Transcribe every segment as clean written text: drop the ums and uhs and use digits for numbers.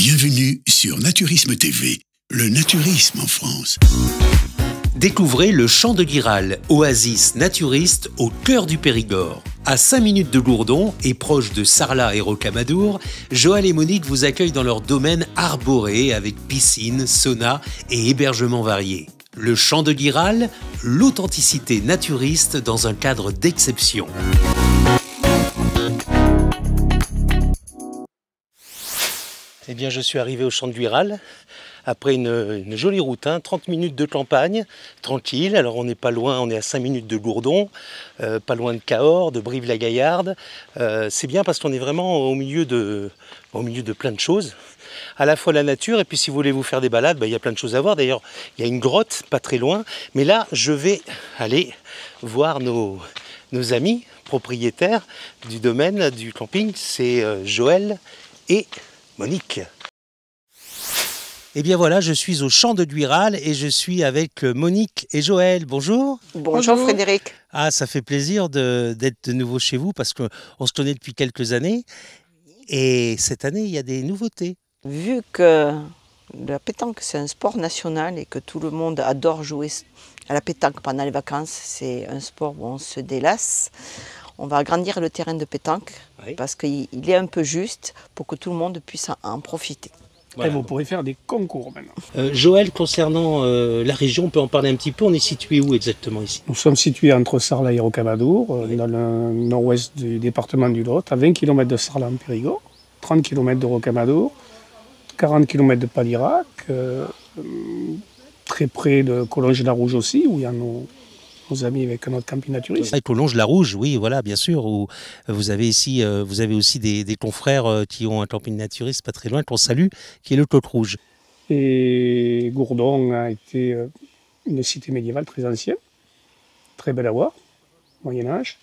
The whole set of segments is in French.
Bienvenue sur Naturisme TV, le naturisme en France. Découvrez le Champ de Guiral, oasis naturiste au cœur du Périgord. À 5 minutes de Gourdon et proche de Sarlat et Rocamadour, Joël et Monique vous accueillent dans leur domaine arboré avec piscine, sauna et hébergement variés. Le Champ de Guiral, l'authenticité naturiste dans un cadre d'exception. Eh bien, je suis arrivé au Champ de Guiral après une jolie route, 30 minutes de campagne, tranquille. Alors on n'est pas loin, on est à 5 minutes de Gourdon, pas loin de Cahors, de Brive-la-Gaillarde. C'est bien parce qu'on est vraiment au milieu de plein de choses. À la fois la nature, et puis si vous voulez vous faire des balades, il y a plein de choses à voir. D'ailleurs, il y a une grotte pas très loin. Mais là, je vais aller voir nos amis propriétaires du domaine, du camping. C'est Joël et Monique. Eh bien voilà, je suis au Champ de Guiral et je suis avec Monique et Joël. Bonjour. Bonjour Frédéric. Ah, ça fait plaisir d'être de nouveau chez vous parce qu'on se connaît depuis quelques années. Et cette année, il y a des nouveautés. Vu que la pétanque, c'est un sport national et que tout le monde adore jouer à la pétanque pendant les vacances, c'est un sport où on se délasse. On va agrandir le terrain de pétanque parce qu'il est un peu juste pour que tout le monde puisse en profiter. Voilà. Et vous pourrez faire des concours maintenant. Joël, concernant la région, on peut en parler un petit peu. On est situé où exactement ici? Nous sommes situés entre Sarlat et Rocamadour, dans le nord-ouest du département du Lot, à 20 km de Sarlat en Périgord, 30 km de Rocamadour, 40 km de Palirac, très près de Collonges-la-Rouge aussi, où il y a nos amis avec notre camping naturiste. Collonges-la-Rouge, oui, voilà, bien sûr. Où vous avez aussi des confrères qui ont un camping naturiste pas très loin, qu'on salue, qui est le Côte Rouge. Et Gourdon a été une cité médiévale très ancienne, très belle à voir, Moyen-Âge.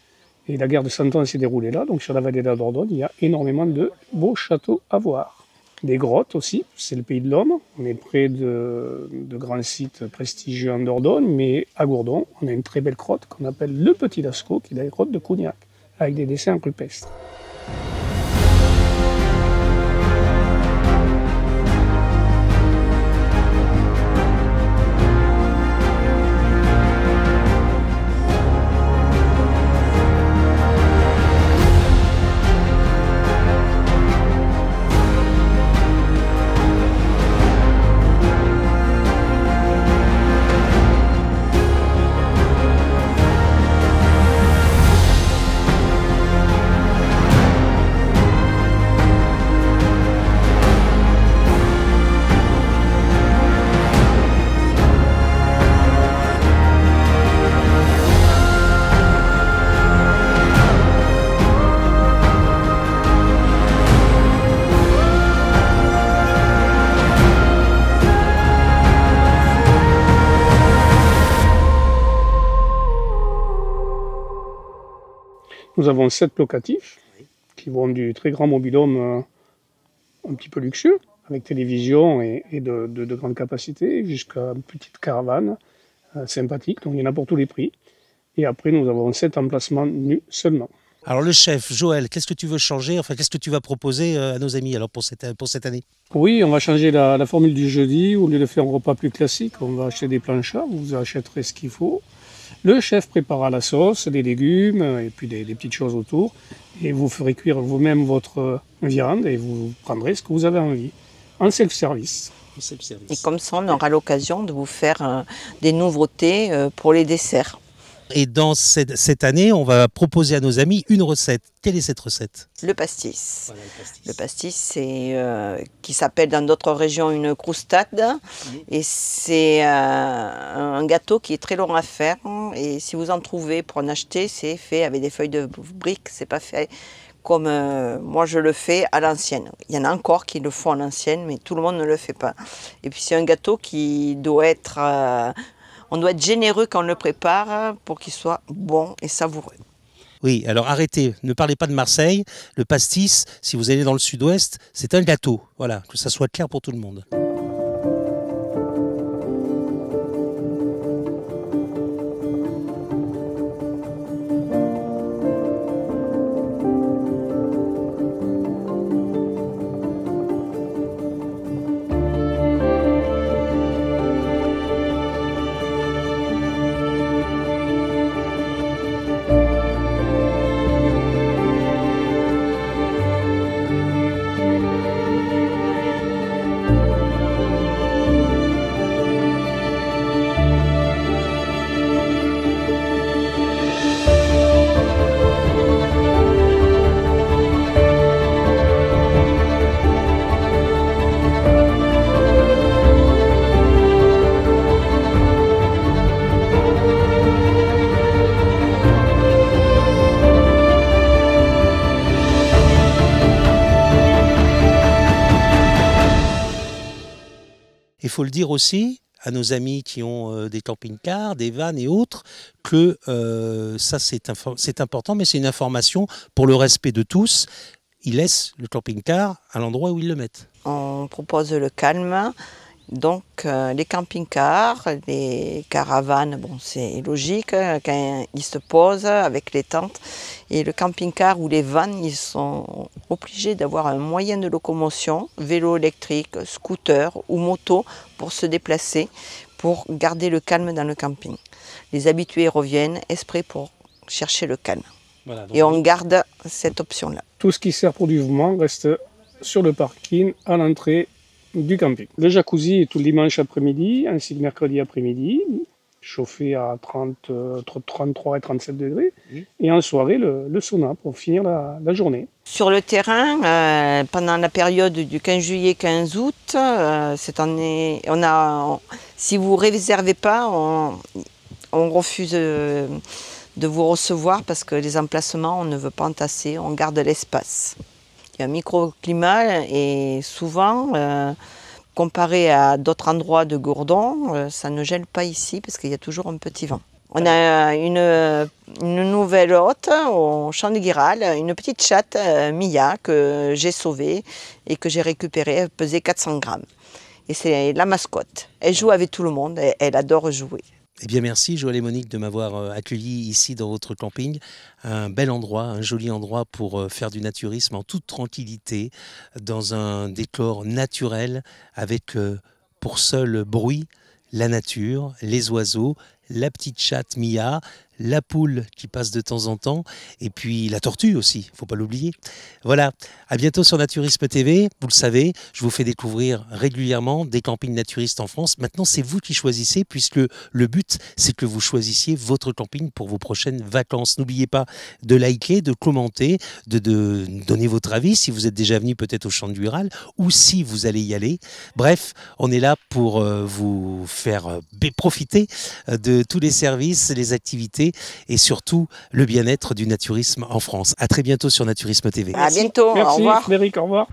Et la guerre de 100 ans s'est déroulée là, donc sur la vallée de la Dordogne, il y a énormément de beaux châteaux à voir. Des grottes aussi, c'est le pays de l'homme. On est près de grands sites prestigieux en Dordogne, mais à Gourdon, on a une très belle grotte qu'on appelle le Petit Lascaux, qui est la grotte de Cougnac, avec des dessins rupestres. Nous avons 7 locatifs qui vont du très grand mobil-home un petit peu luxueux, avec télévision et de grande capacité, jusqu'à une petite caravane sympathique, donc il y en a pour tous les prix. Et après, nous avons 7 emplacements nus seulement. Alors le chef, Joël, qu'est-ce que tu veux changer? Enfin, qu'est-ce que tu vas proposer à nos amis alors pour cette année? Oui, on va changer la formule du jeudi. Au lieu de faire un repas plus classique, on va acheter des planchas, vous achèterez ce qu'il faut. Le chef préparera la sauce, des légumes et puis des petites choses autour. Et vous ferez cuire vous-même votre viande et vous prendrez ce que vous avez envie. En self-service. Et comme ça, on aura l'occasion de vous faire des nouveautés pour les desserts. Et dans cette année, on va proposer à nos amis une recette. Quelle est cette recette? Le pastis. Voilà, le pastis. Le pastis, c'est qui s'appelle dans d'autres régions une croustade. Et c'est un gâteau qui est très long à faire. Et si vous en trouvez pour en acheter, c'est fait avec des feuilles de briques. C'est pas fait comme moi je le fais à l'ancienne. Il y en a encore qui le font à l'ancienne, mais tout le monde ne le fait pas. Et puis c'est un gâteau qui doit être... on doit être généreux quand on le prépare pour qu'il soit bon et savoureux. Oui, alors arrêtez, ne parlez pas de Marseille. Le pastis, si vous allez dans le sud-ouest, c'est un gâteau. Voilà, que ça soit clair pour tout le monde. il faut le dire aussi à nos amis qui ont des camping-cars, des vannes et autres, que ça c'est important, mais c'est une information pour le respect de tous. Ils laissent le camping-car à l'endroit où ils le mettent. On propose le calme. Donc les camping-cars, les caravanes, bon, c'est logique quand ils se posent avec les tentes. Et le camping-car ou les vannes, ils sont obligés d'avoir un moyen de locomotion, vélo électrique, scooter ou moto pour se déplacer, pour garder le calme dans le camping. Les habitués reviennent exprès pour chercher le calme. Voilà, et on garde cette option-là. Tout ce qui sert pour du mouvement reste sur le parking à l'entrée du camping. Le jacuzzi est tout le dimanche après-midi, ainsi que mercredi après-midi, chauffé à 33 et 37 degrés. Oui. Et en soirée, le sauna pour finir la journée. Sur le terrain, pendant la période du 15 juillet, 15 août, cette année, si vous ne réservez pas, on refuse de vous recevoir parce que les emplacements, on ne veut pas entasser, on garde l'espace. Il y a un microclimat et souvent, comparé à d'autres endroits de Gourdon, ça ne gèle pas ici parce qu'il y a toujours un petit vent. On a une nouvelle hôte au Champ de Guiral, une petite chatte, Mia, que j'ai sauvée et que j'ai récupérée. Elle pesait 400 grammes. Et c'est la mascotte. Elle joue avec tout le monde, elle adore jouer. Eh bien merci Joël et Monique de m'avoir accueilli ici dans votre camping. Un bel endroit, un joli endroit pour faire du naturisme en toute tranquillité, dans un décor naturel avec pour seul bruit la nature, les oiseaux, la petite chatte Mia, la poule qui passe de temps en temps, et puis la tortue aussi, il ne faut pas l'oublier. Voilà, à bientôt sur Naturisme TV. Vous le savez, je vous fais découvrir régulièrement des campings naturistes en France. Maintenant, c'est vous qui choisissez, puisque le but, c'est que vous choisissiez votre camping pour vos prochaines vacances. N'oubliez pas de liker, de commenter, de donner votre avis, si vous êtes déjà venu peut-être au Champ de Guiral, ou si vous allez y aller. Bref, on est là pour vous faire profiter de tous les services, les activités, et surtout le bien-être du naturisme en France. À très bientôt sur Naturisme TV. À bientôt, Merci, au revoir. Frédéric, au revoir.